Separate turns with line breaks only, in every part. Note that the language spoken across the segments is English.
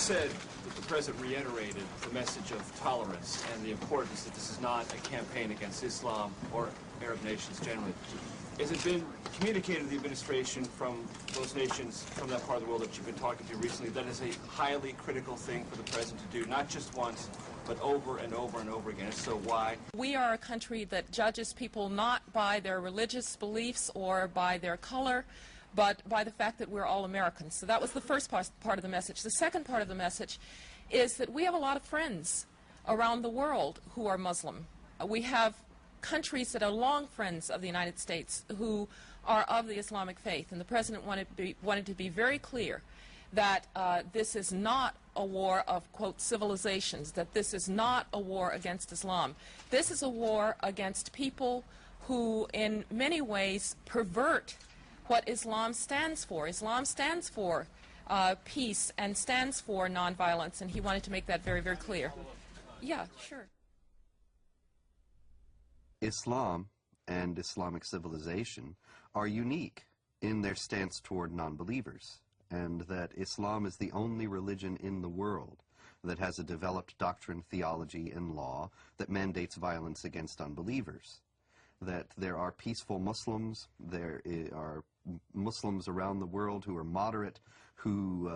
said that the President reiterated the message of tolerance and the importance that this is not a campaign against Islam or Arab nations generally. Has it been communicated to the administration from those nations, from that part of the world that you've been talking to recently, that is a highly critical thing for the President to do, not just once, but over and over and over again? If so, why?
We are a country that judges people not by their religious beliefs or by their color, but by the fact that we're all Americans. So that was the first part of the message. The second part of the message is that we have a lot of friends around the world who are Muslim. We have countries that are long friends of the United States who are of the Islamic faith, and the President wanted to be very clear that this is not a war of, quote, civilizations, that this is not a war against Islam. This is a war against people who in many ways pervert what Islam stands for. Islam stands for peace and stands for nonviolence, and he wanted to make that very, very clear. Yeah, sure.
Islam and Islamic civilization are unique in their stance toward non-believers, and that Islam is the only religion in the world that has a developed doctrine, theology, and law that mandates violence against unbelievers. That there are peaceful Muslims, there are Muslims around the world who are moderate, who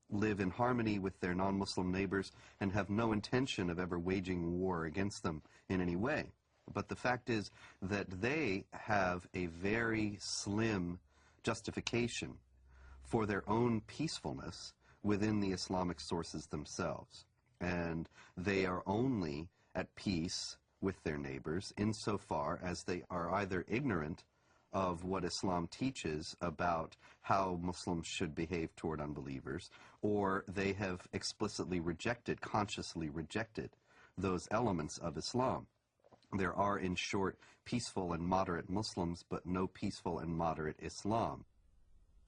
live in harmony with their non-Muslim neighbors and have no intention of ever waging war against them in any way. But the fact is that they have a very slim justification for their own peacefulness within the Islamic sources themselves. And they are only at peace with their neighbors insofar as they are either ignorant of what Islam teaches about how Muslims should behave toward unbelievers, or they have explicitly rejected, consciously rejected, those elements of Islam. There are, in short, peaceful and moderate Muslims, but no peaceful and moderate Islam.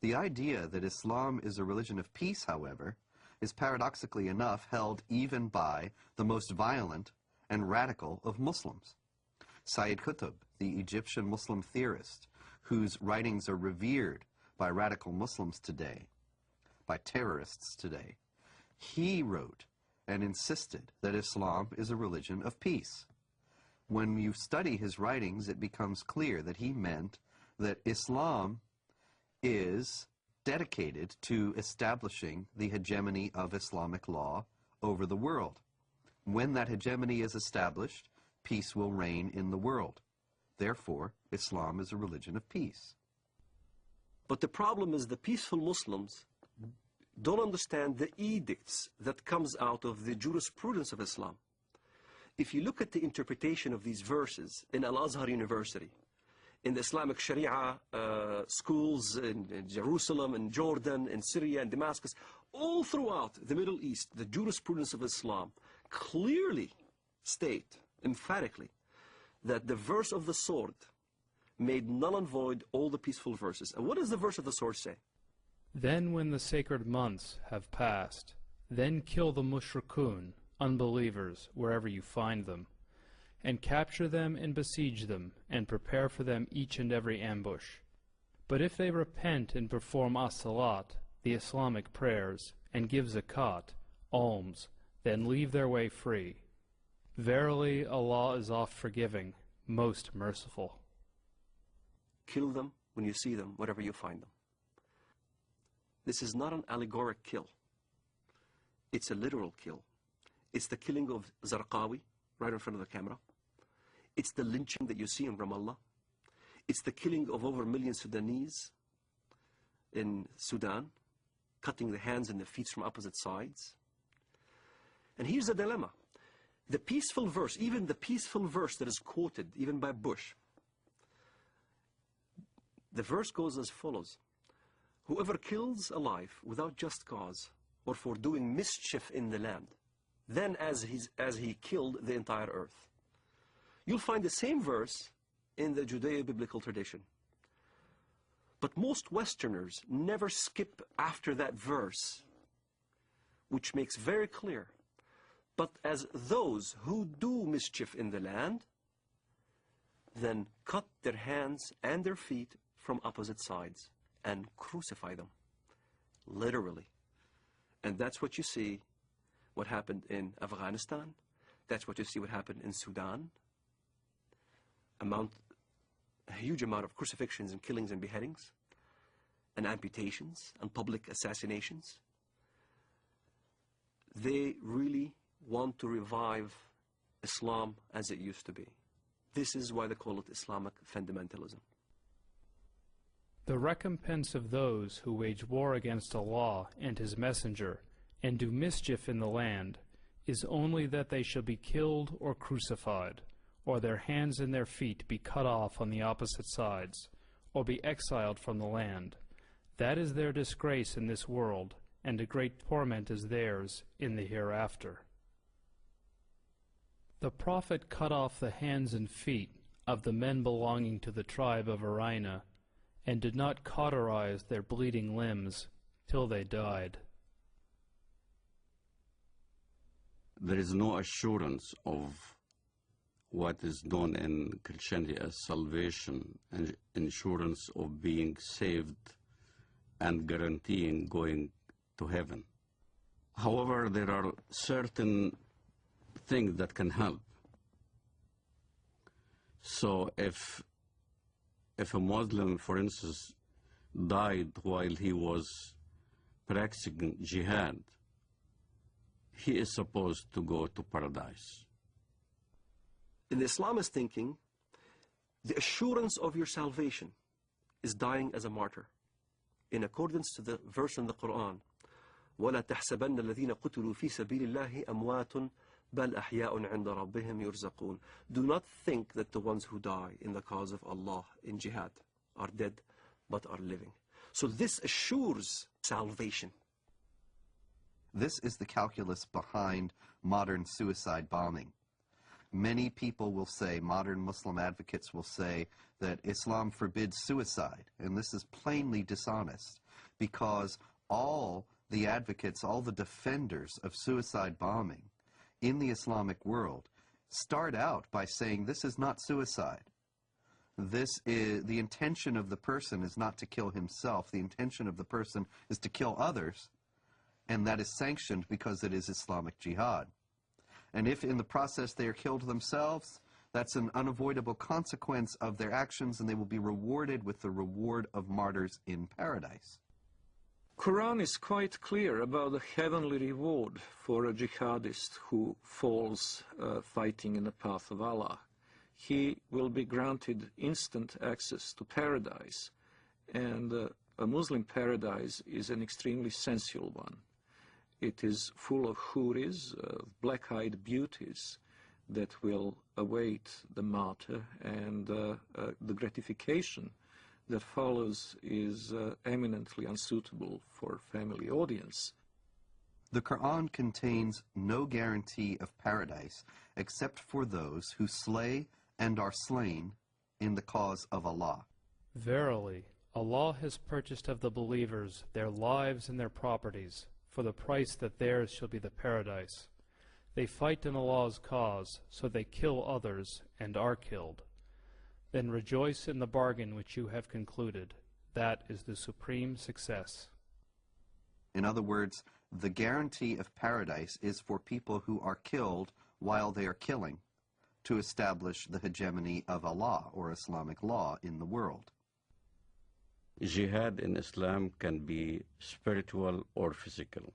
The idea that Islam is a religion of peace, however, is paradoxically enough held even by the most violent and radical of Muslims. Sayyid Qutb, the Egyptian Muslim theorist, whose writings are revered by radical Muslims today, by terrorists today, he wrote and insisted that Islam is a religion of peace. When you study his writings, it becomes clear that he meant that Islam is dedicated to establishing the hegemony of Islamic law over the world. When that hegemony is established, peace will reign in the world. Therefore, Islam is a religion of peace.
But the problem is the peaceful Muslims don't understand the edicts that comes out of the jurisprudence of Islam. If you look at the interpretation of these verses in Al-Azhar University, in the Islamic Sharia schools in Jerusalem, in Jordan, in Syria, and Damascus, all throughout the Middle East, the jurisprudence of Islam clearly state, emphatically, that the verse of the sword made null and void all the peaceful verses. And what does the verse of the sword say?
Then when the sacred months have passed, then kill the mushrikun, unbelievers, wherever you find them, and capture them and besiege them, and prepare for them each and every ambush. But if they repent and perform as-salat, the Islamic prayers, and give zakat, alms, then leave their way free. Verily, Allah is oft-forgiving, most merciful.
Kill them when you see them, wherever you find them. This is not an allegoric kill. It's a literal kill. It's the killing of Zarqawi, right in front of the camera. It's the lynching that you see in Ramallah. It's the killing of over 1 million Sudanese in Sudan, cutting the hands and the feet from opposite sides. And here's the dilemma. The peaceful verse, even the peaceful verse that is quoted, even by Bush, the verse goes as follows. Whoever kills a life without just cause, or for doing mischief in the land, then as he killed the entire earth. You'll find the same verse in the Judeo-biblical tradition. But most Westerners never skip after that verse, which makes very clear, but as those who do mischief in the land, then cut their hands and their feet from opposite sides and crucify them, literally. And that's what you see what happened in Afghanistan. That's what you see what happened in Sudan. A huge amount of crucifixions and killings and beheadings and amputations and public assassinations. They really want to revive Islam as it used to be. This is why they call it Islamic fundamentalism.
The recompense of those who wage war against Allah and His Messenger and do mischief in the land is only that they shall be killed or crucified, or their hands and their feet be cut off on the opposite sides, or be exiled from the land. That is their disgrace in this world, and a great torment is theirs in the hereafter. The Prophet cut off the hands and feet of the men belonging to the tribe of Arina, and did not cauterize their bleeding limbs till they died.
There is no assurance of what is known in Christianity as salvation and insurance of being saved and guaranteeing going to heaven. However, there are certain things that can help. So if a Muslim, for instance, died while he was practicing jihad, he is supposed to go to paradise.
In the Islamist thinking, the assurance of your salvation is dying as a martyr. In accordance to the verse in the Quran, وَلَا تَحْسَبَنَّ الَّذِينَ قُتِلُوا فِي سَبِيلِ اللَّهِ أَمْوَاتٌ بَلْ أَحْيَاءٌ عِنْدَ رَبِّهِمْ يُرْزَقُونَ. Do not think that the ones who die in the cause of Allah in jihad are dead, but are living. So this assures salvation.
This is the calculus behind modern suicide bombing. Many people will say, modern Muslim advocates will say, that Islam forbids suicide, and this is plainly dishonest, because all the advocates, all the defenders of suicide bombing in the Islamic world start out by saying this is not suicide. This is, the intention of the person is not to kill himself, the intention of the person is to kill others, and that is sanctioned because it is Islamic jihad. And if in the process they are killed themselves, that's an unavoidable consequence of their actions, and they will be rewarded with the reward of martyrs in paradise.
Quran is quite clear about the heavenly reward for a jihadist who falls fighting in the path of Allah. He will be granted instant access to paradise, and a Muslim paradise is an extremely sensual one. It is full of huris, black-eyed beauties that will await the martyr, and the gratification that follows is eminently unsuitable for family audience.
The Quran contains no guarantee of paradise except for those who slay and are slain in the cause of Allah.
Verily, Allah has purchased of the believers their lives and their properties, for the price that theirs shall be the paradise. They fight in Allah's cause, so they kill others and are killed. Then rejoice in the bargain which you have concluded. That is the supreme success.
In other words, the guarantee of paradise is for people who are killed while they are killing, to establish the hegemony of Allah, or Islamic law, in the world.
Jihad in Islam can be spiritual or physical.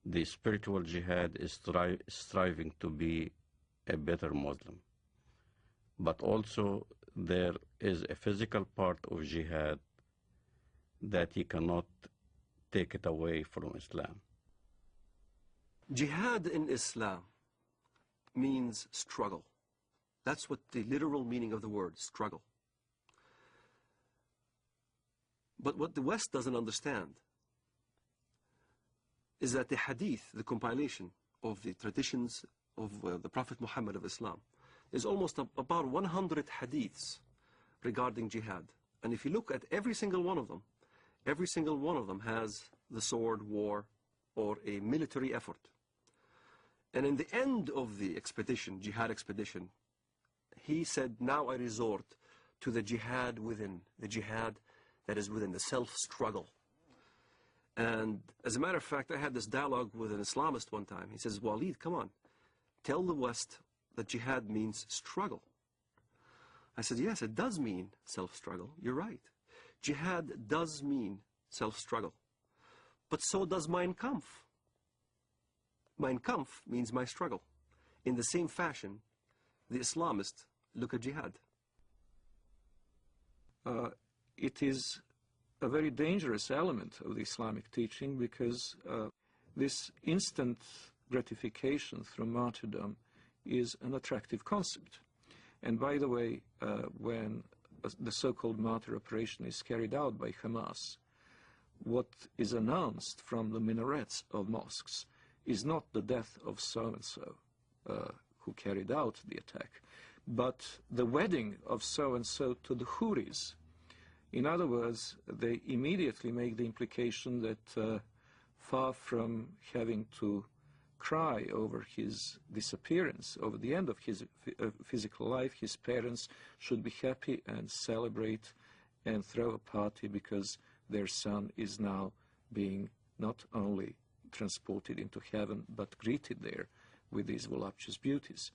The spiritual jihad is striving to be a better Muslim. But also there is a physical part of jihad that you cannot take it away from Islam.
Jihad in Islam means struggle. That's what the literal meaning of the word, struggle. But what the West doesn't understand is that the hadith, the compilation of the traditions of the Prophet Muhammad of Islam, is almost about 100 hadiths regarding jihad. And if you look at every single one of them has the sword, war, or a military effort. And in the end of the expedition, jihad expedition, he said, now I resort to the jihad within, the jihad that is within, the self-struggle. And as a matter of fact, I had this dialogue with an Islamist one time. He says, Walid, come on, tell the West that jihad means struggle. I said, yes, it does mean self-struggle. You're right. Jihad does mean self-struggle. But so does Mein Kampf. Mein Kampf means my struggle. In the same fashion, the Islamists look at jihad.
It is a very dangerous element of the Islamic teaching because this instant gratification through martyrdom is an attractive concept. And by the way, when the so-called martyr operation is carried out by Hamas, what is announced from the minarets of mosques is not the death of so-and-so who carried out the attack, but the wedding of so-and-so to the Houris. In other words, they immediately make the implication that far from having to cry over his disappearance, over the end of his physical life, his parents should be happy and celebrate and throw a party because their son is now being not only transported into heaven, but greeted there with these voluptuous beauties.